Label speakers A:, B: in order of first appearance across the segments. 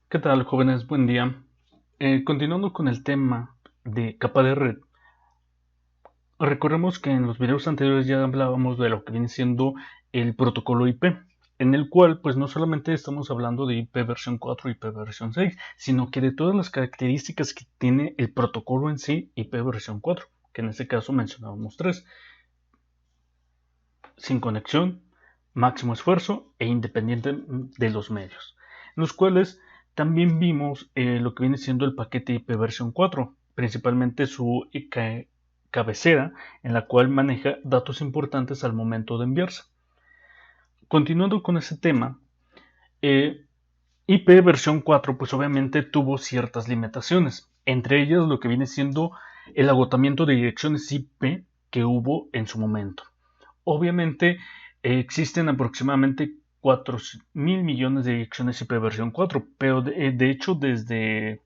A: ¿Qué tal, jóvenes? Buen día. Continuando con el tema de capa de red, recordemos que en los videos anteriores ya hablábamos de lo que viene siendo el protocolo IP, en el cual pues no solamente estamos hablando de IP versión 4 y IP versión 6, sino que de todas las características que tiene el protocolo en sí IP versión 4, que en este caso mencionábamos tres: sin conexión, máximo esfuerzo e independiente de los medios, en los cuales también vimos lo que viene siendo el paquete IP versión 4, principalmente su cabecera, en la cual maneja datos importantes al momento de enviarse. Continuando con ese tema, IP versión 4 pues obviamente tuvo ciertas limitaciones, entre ellas lo que viene siendo el agotamiento de direcciones IP que hubo en su momento. Obviamente existen aproximadamente 4.000 millones de direcciones IP versión 4, pero de hecho desde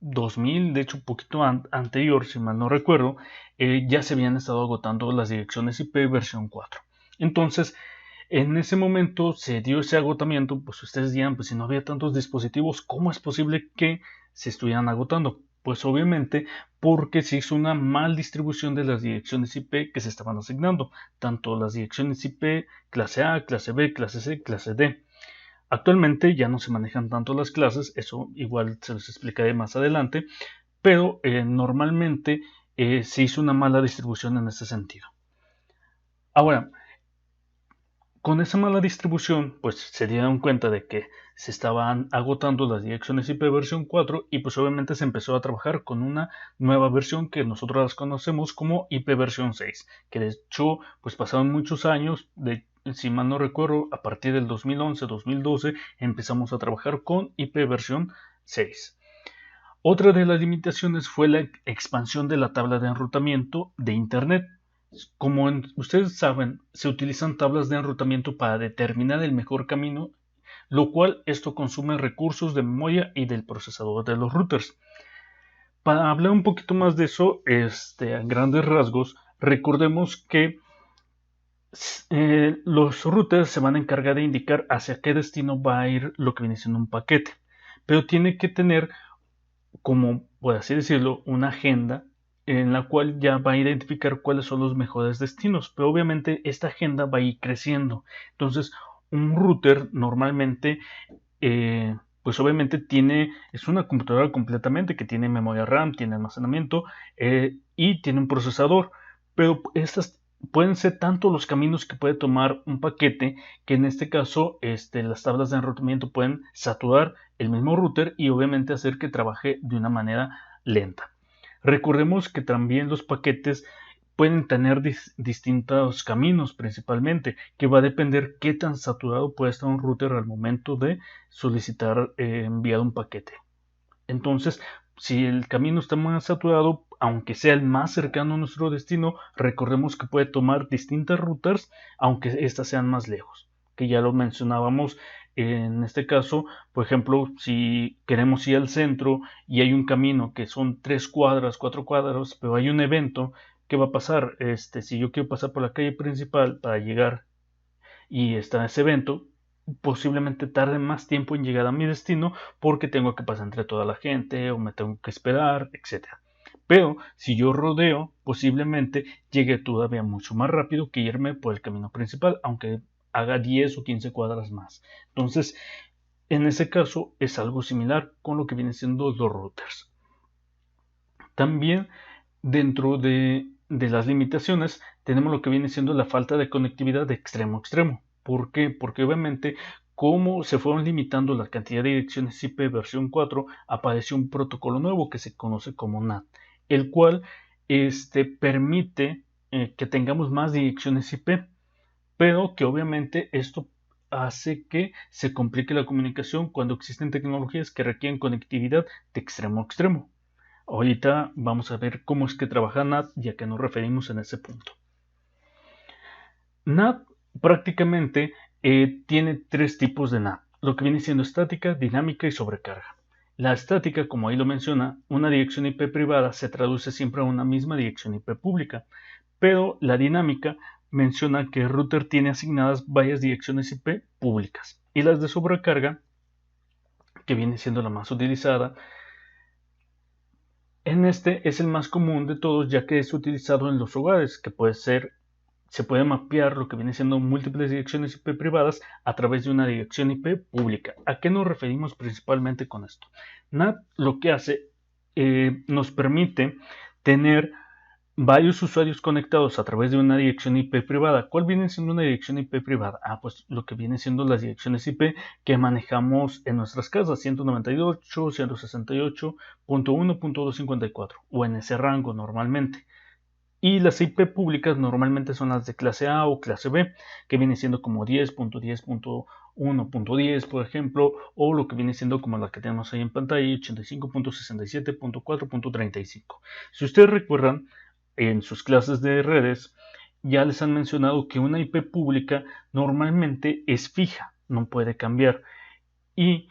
A: 2000, de hecho un poquito anterior, si mal no recuerdo, ya se habían estado agotando las direcciones IP versión 4. Entonces, en ese momento se dio ese agotamiento, pues ustedes dirán, pues si no había tantos dispositivos, ¿cómo es posible que se estuvieran agotando? Pues obviamente porque se hizo una mal distribución de las direcciones IP que se estaban asignando, tanto las direcciones IP clase A, clase B, clase C, clase D. Actualmente ya no se manejan tanto las clases, eso igual se los explicaré más adelante, pero normalmente se hizo una mala distribución en ese sentido. Ahora, con esa mala distribución, pues se dieron cuenta de que se estaban agotando las direcciones IP versión 4 y pues obviamente se empezó a trabajar con una nueva versión que nosotros las conocemos como IP versión 6, que de hecho pues pasaron muchos años, si mal no recuerdo, a partir del 2011-2012 empezamos a trabajar con IP versión 6. Otra de las limitaciones fue la expansión de la tabla de enrutamiento de Internet. Como ustedes saben, se utilizan tablas de enrutamiento para determinar el mejor camino, lo cual esto consume recursos de memoria y del procesador de los routers. Para hablar un poquito más de eso, a grandes rasgos, recordemos que los routers se van a encargar de indicar hacia qué destino va a ir lo que viene siendo un paquete, pero tiene que tener, como por así decirlo, una agenda en la cual ya va a identificar cuáles son los mejores destinos, pero obviamente esta agenda va a ir creciendo. Entonces, un router normalmente, pues obviamente es una computadora completamente que tiene memoria RAM, tiene almacenamiento y tiene un procesador, pero estas pueden ser tanto los caminos que puede tomar un paquete que en este caso las tablas de enrutamiento pueden saturar el mismo router y obviamente hacer que trabaje de una manera lenta. Recordemos que también los paquetes pueden tener distintos caminos principalmente, que va a depender qué tan saturado puede estar un router al momento de solicitar enviar un paquete. Entonces, si el camino está más saturado, aunque sea el más cercano a nuestro destino, recordemos que puede tomar distintas rutas, aunque éstas sean más lejos, que ya lo mencionábamos en este caso. Por ejemplo, si queremos ir al centro y hay un camino que son 3 cuadras, 4 cuadras, pero hay un evento, ¿qué va a pasar? Si yo quiero pasar por la calle principal para llegar y está ese evento, posiblemente tarde más tiempo en llegar a mi destino porque tengo que pasar entre toda la gente o me tengo que esperar, etcétera. Pero si yo rodeo, posiblemente llegue todavía mucho más rápido que irme por el camino principal, aunque haga 10 o 15 cuadras más. Entonces, en ese caso es algo similar con lo que vienen siendo los routers. También dentro de las limitaciones tenemos lo que viene siendo la falta de conectividad de extremo a extremo. ¿Por qué? Porque obviamente como se fueron limitando la cantidad de direcciones IP versión 4, apareció un protocolo nuevo que se conoce como NAT, el cual permite que tengamos más direcciones IP, pero que obviamente esto hace que se complique la comunicación cuando existen tecnologías que requieren conectividad de extremo a extremo. Ahorita vamos a ver cómo es que trabaja NAT, ya que nos referimos en ese punto. NAT prácticamente tiene tres tipos de NAT, lo que viene siendo estática, dinámica y sobrecarga. La estática, como ahí lo menciona, una dirección IP privada se traduce siempre a una misma dirección IP pública, pero la dinámica menciona que el router tiene asignadas varias direcciones IP públicas y las de sobrecarga que viene siendo la más utilizada. En este es el más común de todos, ya que es utilizado en los hogares, que se puede mapear lo que viene siendo múltiples direcciones IP privadas a través de una dirección IP pública. ¿A qué nos referimos principalmente con esto? NAT lo que hace nos permite tener varios usuarios conectados a través de una dirección IP privada. ¿Cuál viene siendo una dirección IP privada? Pues lo que viene siendo las direcciones IP que manejamos en nuestras casas, 198, 168.1.254 o en ese rango normalmente. Y las IP públicas normalmente son las de clase A o clase B, que viene siendo como 10.10.1.10, por ejemplo, o lo que viene siendo como la que tenemos ahí en pantalla, 85.67.4.35. Si ustedes recuerdan, en sus clases de redes ya les han mencionado que una IP pública normalmente es fija, no puede cambiar, y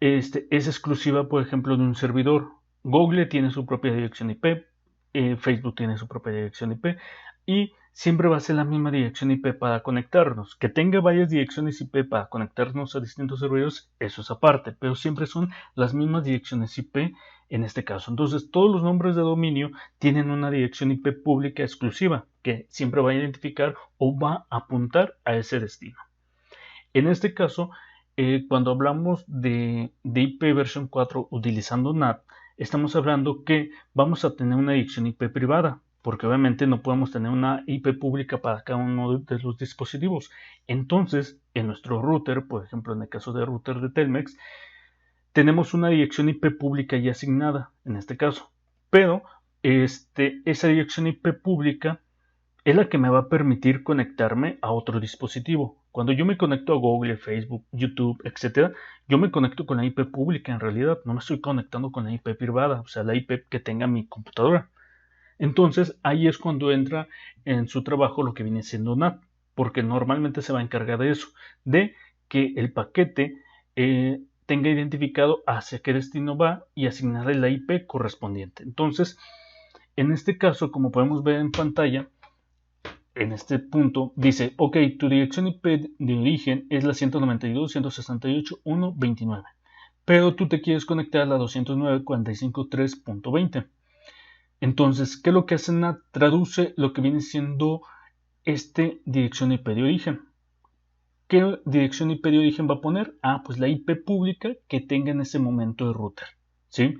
A: es exclusiva, por ejemplo, de un servidor. Google tiene su propia dirección IP, Facebook tiene su propia dirección IP, y siempre va a ser la misma dirección IP para conectarnos. Que tenga varias direcciones IP para conectarnos a distintos servidores, eso es aparte, pero siempre son las mismas direcciones IP en este caso. Entonces, todos los nombres de dominio tienen una dirección IP pública exclusiva que siempre va a identificar o va a apuntar a ese destino. En este caso, cuando hablamos de IP versión 4 utilizando NAT, estamos hablando que vamos a tener una dirección IP privada, porque obviamente no podemos tener una IP pública para cada uno de los dispositivos. Entonces, en nuestro router, por ejemplo, en el caso de router de Telmex, tenemos una dirección IP pública ya asignada, en este caso. Pero esa dirección IP pública es la que me va a permitir conectarme a otro dispositivo. Cuando yo me conecto a Google, Facebook, YouTube, etc., yo me conecto con la IP pública en realidad, no me estoy conectando con la IP privada, o sea, la IP que tenga mi computadora. Entonces, ahí es cuando entra en su trabajo lo que viene siendo NAT, porque normalmente se va a encargar de eso, de que el paquete tenga identificado hacia qué destino va y asignarle la IP correspondiente. Entonces, en este caso, como podemos ver en pantalla, en este punto dice, ok, tu dirección IP de origen es la 192.168.1.29, pero tú te quieres conectar a la 209.45.3.20. Entonces, ¿qué es lo que hace NAT? Traduce lo que viene siendo dirección IP de origen. ¿Qué dirección IP de origen va a poner? Pues la IP pública que tenga en ese momento el router, ¿sí?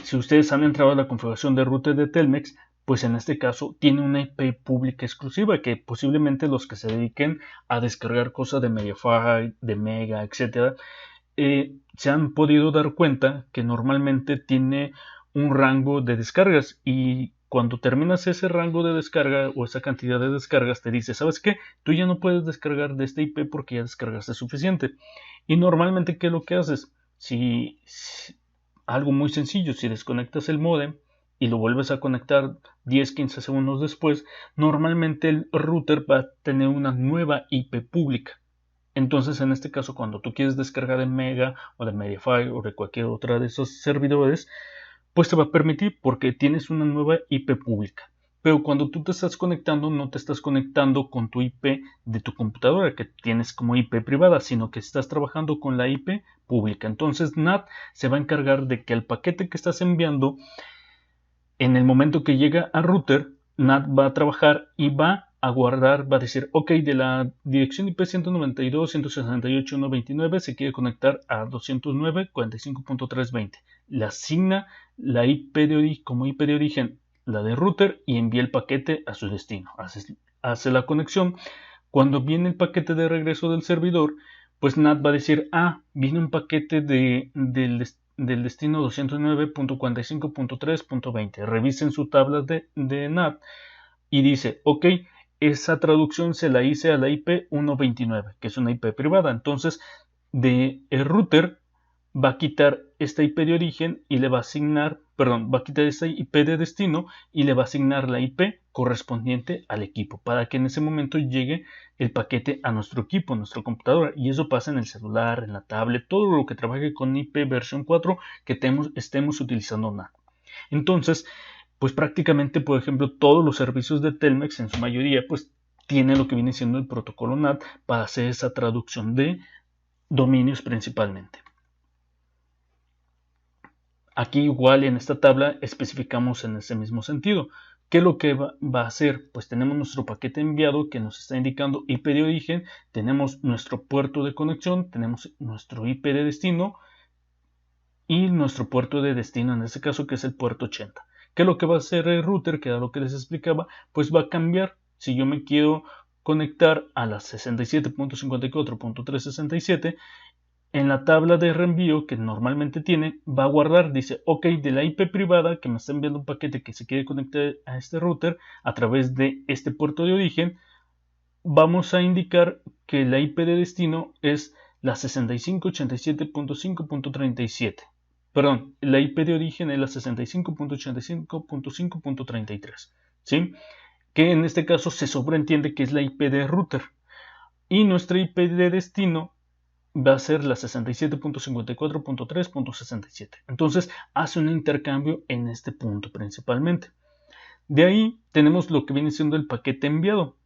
A: Si ustedes han entrado a la configuración de router de Telmex, pues en este caso tiene una IP pública exclusiva que posiblemente los que se dediquen a descargar cosas de Mediafire, de Mega, etc., se han podido dar cuenta que normalmente tiene un rango de descargas y cuando terminas ese rango de descarga o esa cantidad de descargas te dice, ¿sabes qué? Tú ya no puedes descargar de este IP porque ya descargaste suficiente. Y normalmente, ¿qué es lo que haces? Algo muy sencillo, si desconectas el módem y lo vuelves a conectar 10-15 segundos después, normalmente el router va a tener una nueva IP pública. Entonces, en este caso, cuando tú quieres descargar de Mega o de Mediafire o de cualquier otra de esos servidores, pues te va a permitir porque tienes una nueva IP pública. Pero cuando tú te estás conectando, no te estás conectando con tu IP de tu computadora que tienes como IP privada, sino que estás trabajando con la IP pública. Entonces, NAT se va a encargar de que el paquete que estás enviando, en el momento que llega al router, NAT va a trabajar y va a guardar, va a decir, ok, de la dirección IP 192.168.1.29 se quiere conectar a 209.45.320. Le asigna la IP como IP de origen la de router y envía el paquete a su destino. Hace la conexión. Cuando viene el paquete de regreso del servidor, pues NAT va a decir, viene un paquete del destino 209.45.3.20. Revisen su tabla de NAT y dice, ok, esa traducción se la hice a la IP 129, que es una IP privada. Entonces, el router va a quitar esta IP de origen y le va a asignar, va a quitar esta IP de destino y le va a asignar la IP correspondiente al equipo para que en ese momento llegue el paquete a nuestro equipo, a nuestra computadora. Y eso pasa en el celular, en la tablet, todo lo que trabaje con IP versión 4 que estemos utilizando NAT. Entonces, pues prácticamente, por ejemplo, todos los servicios de Telmex en su mayoría, pues tiene lo que viene siendo el protocolo NAT para hacer esa traducción de dominios principalmente. Aquí igual en esta tabla especificamos en ese mismo sentido. ¿Qué es lo que va a hacer? Pues tenemos nuestro paquete enviado que nos está indicando IP de origen, tenemos nuestro puerto de conexión, tenemos nuestro IP de destino y nuestro puerto de destino, en este caso que es el puerto 80. ¿Qué es lo que va a hacer el router? Que era lo que les explicaba, pues va a cambiar. Si yo me quiero conectar a la 67.54.367, en la tabla de reenvío que normalmente tiene, va a guardar, dice, ok, de la IP privada que me está enviando un paquete que se quiere conectar a este router a través de este puerto de origen, vamos a indicar que la IP de destino es la 65.87.5.37. Perdón, la IP de origen es la 65.85.5.33, ¿sí? Que en este caso se sobreentiende que es la IP de router. Y nuestra IP de destino va a ser la 67.54.3.67. Entonces hace un intercambio en este punto principalmente. De ahí tenemos lo que viene siendo el paquete enviado,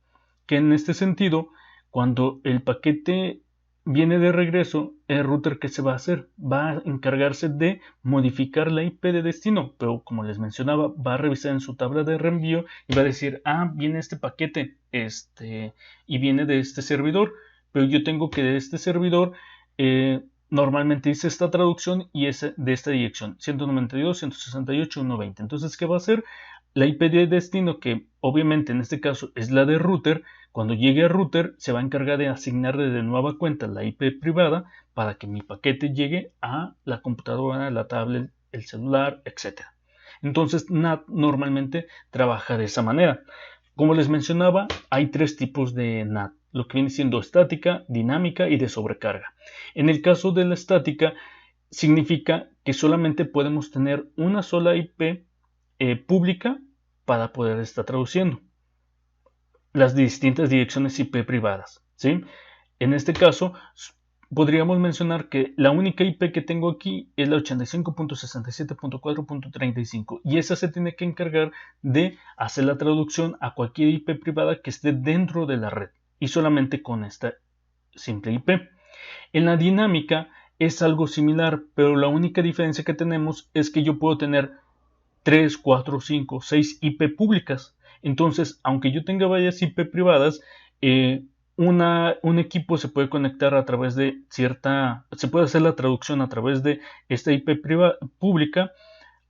A: que en este sentido, cuando el paquete viene de regreso, el router que se va a hacer va a encargarse de modificar la IP de destino, pero como les mencionaba, va a revisar en su tabla de reenvío y va a decir, viene este paquete y viene de este servidor, pero yo tengo que de este servidor normalmente dice esta traducción y es de esta dirección, 192.168.120. Entonces, ¿qué va a hacer? La IP de destino, que obviamente en este caso es la de router, cuando llegue al router se va a encargar de asignarle de nueva cuenta la IP privada para que mi paquete llegue a la computadora, la tablet, el celular, etc. Entonces NAT normalmente trabaja de esa manera. Como les mencionaba, hay tres tipos de NAT, lo que viene siendo estática, dinámica y de sobrecarga. En el caso de la estática, significa que solamente podemos tener una sola IP pública para poder estar traduciendo las distintas direcciones IP privadas, ¿sí? En este caso, podríamos mencionar que la única IP que tengo aquí es la 85.67.4.35 y esa se tiene que encargar de hacer la traducción a cualquier IP privada que esté dentro de la red y solamente con esta simple IP. En la dinámica es algo similar, pero la única diferencia que tenemos es que yo puedo tener 3, 4, 5, 6 IP públicas. Entonces, aunque yo tenga varias IP privadas, un equipo se puede conectar a través de se puede hacer la traducción a través de esta IP pública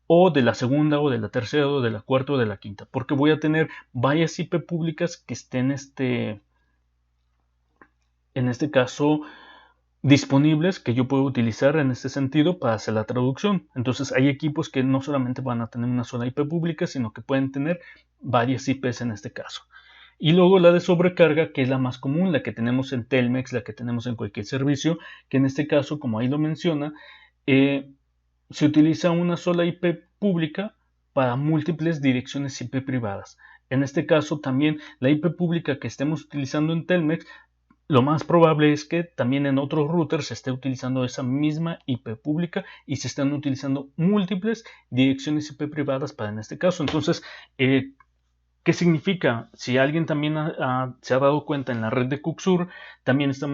A: o de la segunda o de la tercera o de la cuarta o de la quinta, porque voy a tener varias IP públicas que estén en este caso disponibles que yo puedo utilizar en este sentido para hacer la traducción. Entonces hay equipos que no solamente van a tener una sola IP pública, sino que pueden tener varias IPs en este caso. Y luego la de sobrecarga, que es la más común, la que tenemos en Telmex, la que tenemos en cualquier servicio, que en este caso, como ahí lo menciona, se utiliza una sola IP pública para múltiples direcciones IP privadas. En este caso también la IP pública que estemos utilizando en Telmex, lo más probable es que también en otros routers se esté utilizando esa misma IP pública y se están utilizando múltiples direcciones IP privadas para en este caso. Entonces, ¿qué significa? Si alguien también se ha dado cuenta en la red de Cuxur, también se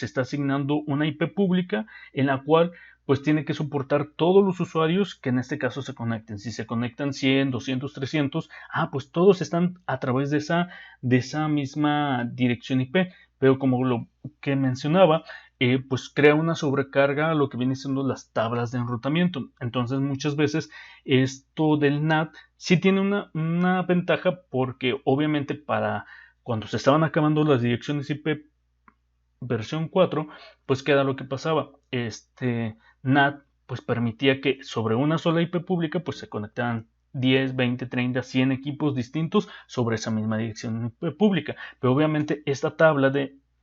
A: está asignando una IP pública en la cual pues tiene que soportar todos los usuarios que en este caso se conecten. Si se conectan 100, 200, 300, pues todos están a través de esa misma dirección IP. Pero como lo que mencionaba, pues crea una sobrecarga a lo que viene siendo las tablas de enrutamiento. Entonces muchas veces esto del NAT sí tiene una ventaja porque obviamente para cuando se estaban acabando las direcciones IP versión 4, pues queda lo que pasaba. NAT pues permitía que sobre una sola IP pública pues se conectaran 10, 20, 30, 100 equipos distintos sobre esa misma dirección IP pública. Pero obviamente esta tabla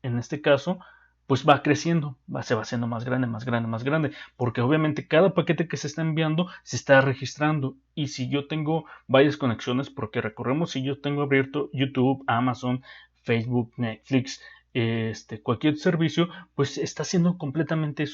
A: en este caso, pues va creciendo, se va haciendo más grande, más grande, más grande, porque obviamente cada paquete que se está enviando se está registrando. Y si yo tengo varias conexiones, porque recordemos, si yo tengo abierto YouTube, Amazon, Facebook, Netflix, cualquier servicio, pues está haciendo completamente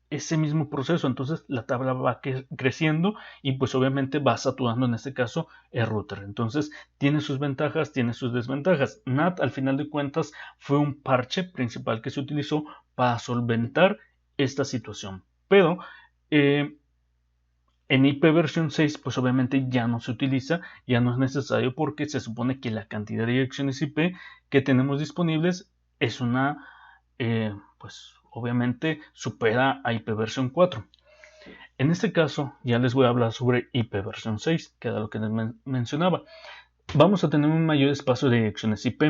A: ese mismo proceso. Entonces la tabla va creciendo y pues obviamente va saturando en este caso el router. Entonces tiene sus ventajas, tiene sus desventajas. NAT al final de cuentas fue un parche principal que se utilizó para solventar esta situación. Pero En IP versión 6, pues obviamente ya no se utiliza, ya no es necesario porque se supone que la cantidad de direcciones IP que tenemos disponibles es una, pues obviamente supera a IP versión 4. En este caso, ya les voy a hablar sobre IP versión 6, que era lo que les mencionaba. Vamos a tener un mayor espacio de direcciones IP,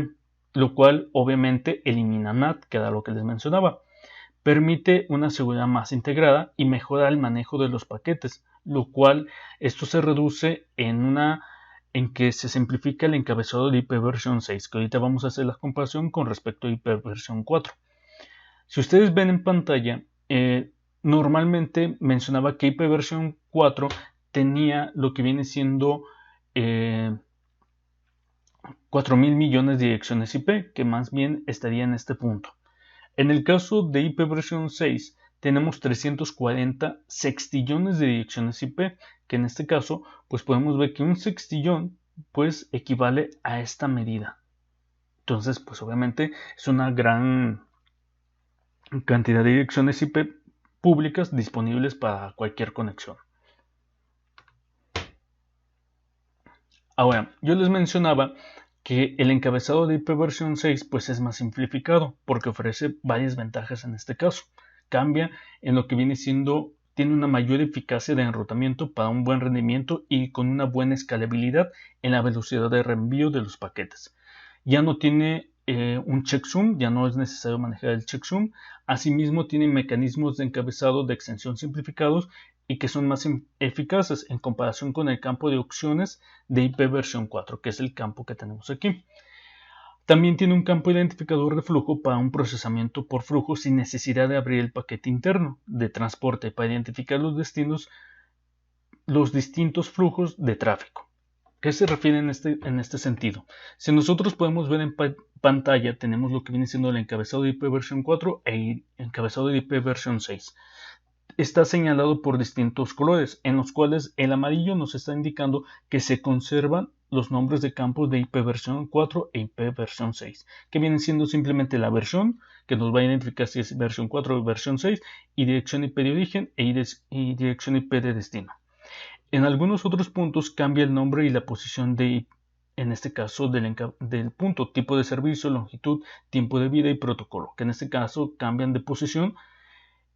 A: lo cual obviamente elimina NAT, que era lo que les mencionaba. Permite una seguridad más integrada y mejora el manejo de los paquetes, lo cual esto se reduce en que se simplifica el encabezado de IP versión 6, que ahorita vamos a hacer la comparación con respecto a IP versión 4. Si ustedes ven en pantalla, normalmente mencionaba que IP versión 4 tenía lo que viene siendo 4.000 millones de direcciones IP, que más bien estaría en este punto. En el caso de IP versión 6 tenemos 340 sextillones de direcciones IP, que en este caso pues podemos ver que un sextillón pues equivale a esta medida. Entonces pues obviamente es una gran cantidad de direcciones IP públicas disponibles para cualquier conexión. Ahora, yo les mencionaba que el encabezado de IP versión 6 pues es más simplificado porque ofrece varias ventajas en este caso. Cambia en lo que viene siendo, tiene una mayor eficacia de enrutamiento para un buen rendimiento y con una buena escalabilidad en la velocidad de reenvío de los paquetes. Ya no tiene un checksum, ya no es necesario manejar el checksum. Asimismo tiene mecanismos de encabezado de extensión simplificados y que son más eficaces en comparación con el campo de opciones de IP versión 4, que es el campo que tenemos aquí. También tiene un campo identificador de flujo para un procesamiento por flujo sin necesidad de abrir el paquete interno de transporte para identificar los distintos flujos de tráfico. ¿Qué se refiere en este sentido? Si nosotros podemos ver en pantalla, tenemos lo que viene siendo el encabezado de IP versión 4 e encabezado de IP versión 6. Está señalado por distintos colores, en los cuales el amarillo nos está indicando que se conservan los nombres de campos de IP versión 4 e IP versión 6, que vienen siendo simplemente la versión, que nos va a identificar si es versión 4 o versión 6, y dirección IP de origen y dirección IP de destino. En algunos otros puntos cambia el nombre y la posición de, en este caso, del punto, tipo de servicio, longitud, tiempo de vida y protocolo, que en este caso cambian de posición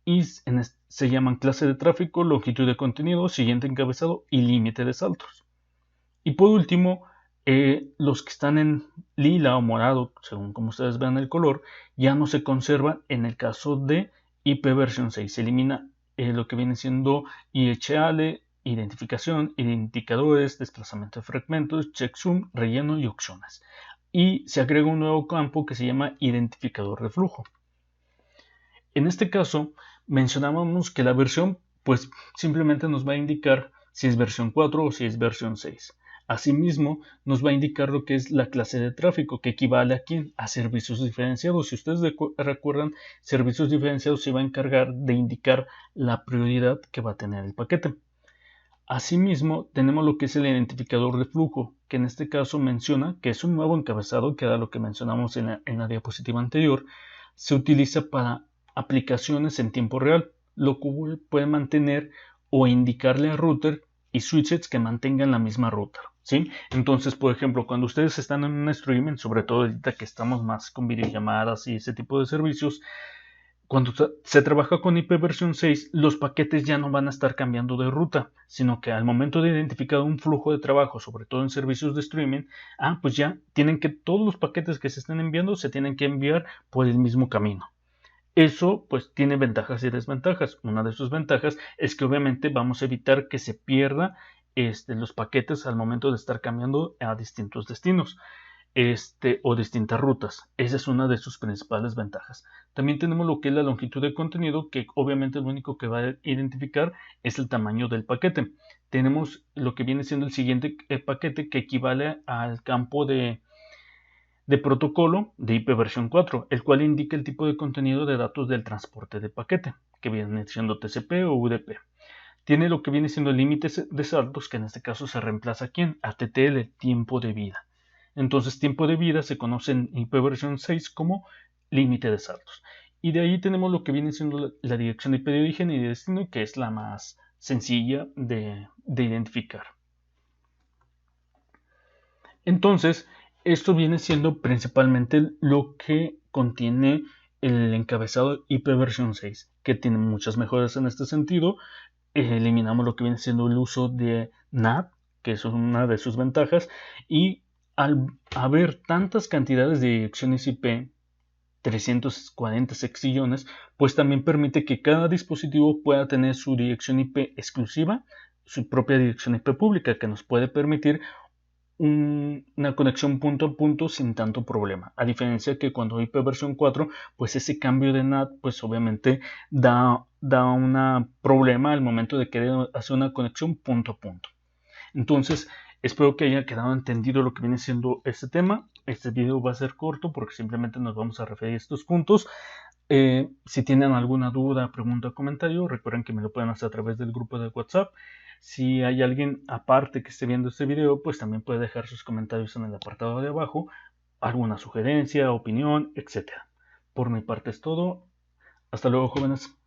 A: y se llaman clase de tráfico, longitud de contenido, siguiente encabezado y límite de saltos. Y por último, los que están en lila o morado, según como ustedes vean el color, ya no se conservan en el caso de IP versión 6. Se elimina lo que viene siendo IHL, identificación, indicadores, desplazamiento de fragmentos, checksum, relleno y opciones. Y se agrega un nuevo campo que se llama identificador de flujo. En este caso, mencionábamos que la versión pues simplemente nos va a indicar si es versión 4 o si es versión 6. Asimismo, nos va a indicar lo que es la clase de tráfico, que equivale aquí a servicios diferenciados. Si ustedes recuerdan, servicios diferenciados se va a encargar de indicar la prioridad que va a tener el paquete. Asimismo, tenemos lo que es el identificador de flujo, que en este caso menciona que es un nuevo encabezado, que era lo que mencionamos en la diapositiva anterior. Se utiliza para aplicaciones en tiempo real, lo cual puede mantener o indicarle al router y switches que mantengan la misma ruta, ¿sí? Entonces, por ejemplo, cuando ustedes están en un streaming, sobre todo ahorita que estamos más con videollamadas y ese tipo de servicios, cuando se trabaja con IP versión 6, los paquetes ya no van a estar cambiando de ruta, sino que al momento de identificar un flujo de trabajo, sobre todo en servicios de streaming, pues ya tienen que todos los paquetes que se estén enviando se tienen que enviar por el mismo camino. Eso pues tiene ventajas y desventajas. Una de sus ventajas es que obviamente vamos a evitar que se pierda los paquetes al momento de estar cambiando a distintos destinos o distintas rutas. Esa es una de sus principales ventajas. También tenemos lo que es la longitud de contenido, que obviamente lo único que va a identificar es el tamaño del paquete. Tenemos lo que viene siendo el siguiente paquete, que equivale al campo de protocolo de IP versión 4, el cual indica el tipo de contenido de datos del transporte de paquete, que viene siendo TCP o UDP. Tiene lo que viene siendo el límite de saltos, que en este caso se reemplaza aquí en ATTL, tiempo de vida. Entonces, tiempo de vida se conoce en IP versión 6 como límite de saltos. Y de ahí tenemos lo que viene siendo la dirección IP de origen y de destino, que es la más sencilla de identificar. Entonces, esto viene siendo principalmente lo que contiene el encabezado IP versión 6, que tiene muchas mejoras en este sentido. Eliminamos lo que viene siendo el uso de NAT, que eso es una de sus ventajas, y al haber tantas cantidades de direcciones IP, 340 sexillones, pues también permite que cada dispositivo pueda tener su dirección IP exclusiva, su propia dirección IP pública, que nos puede permitir una conexión punto a punto sin tanto problema. A diferencia que cuando IP versión 4, pues ese cambio de NAT, pues obviamente da un problema al momento de querer hacer una conexión punto a punto. Entonces, espero que haya quedado entendido lo que viene siendo este tema. Este video va a ser corto porque simplemente nos vamos a referir a estos puntos. Si tienen alguna duda, pregunta o comentario, recuerden que me lo pueden hacer a través del grupo de WhatsApp. Si hay alguien aparte que esté viendo este video, pues también puede dejar sus comentarios en el apartado de abajo, alguna sugerencia, opinión, etc. Por mi parte es todo. Hasta luego, jóvenes.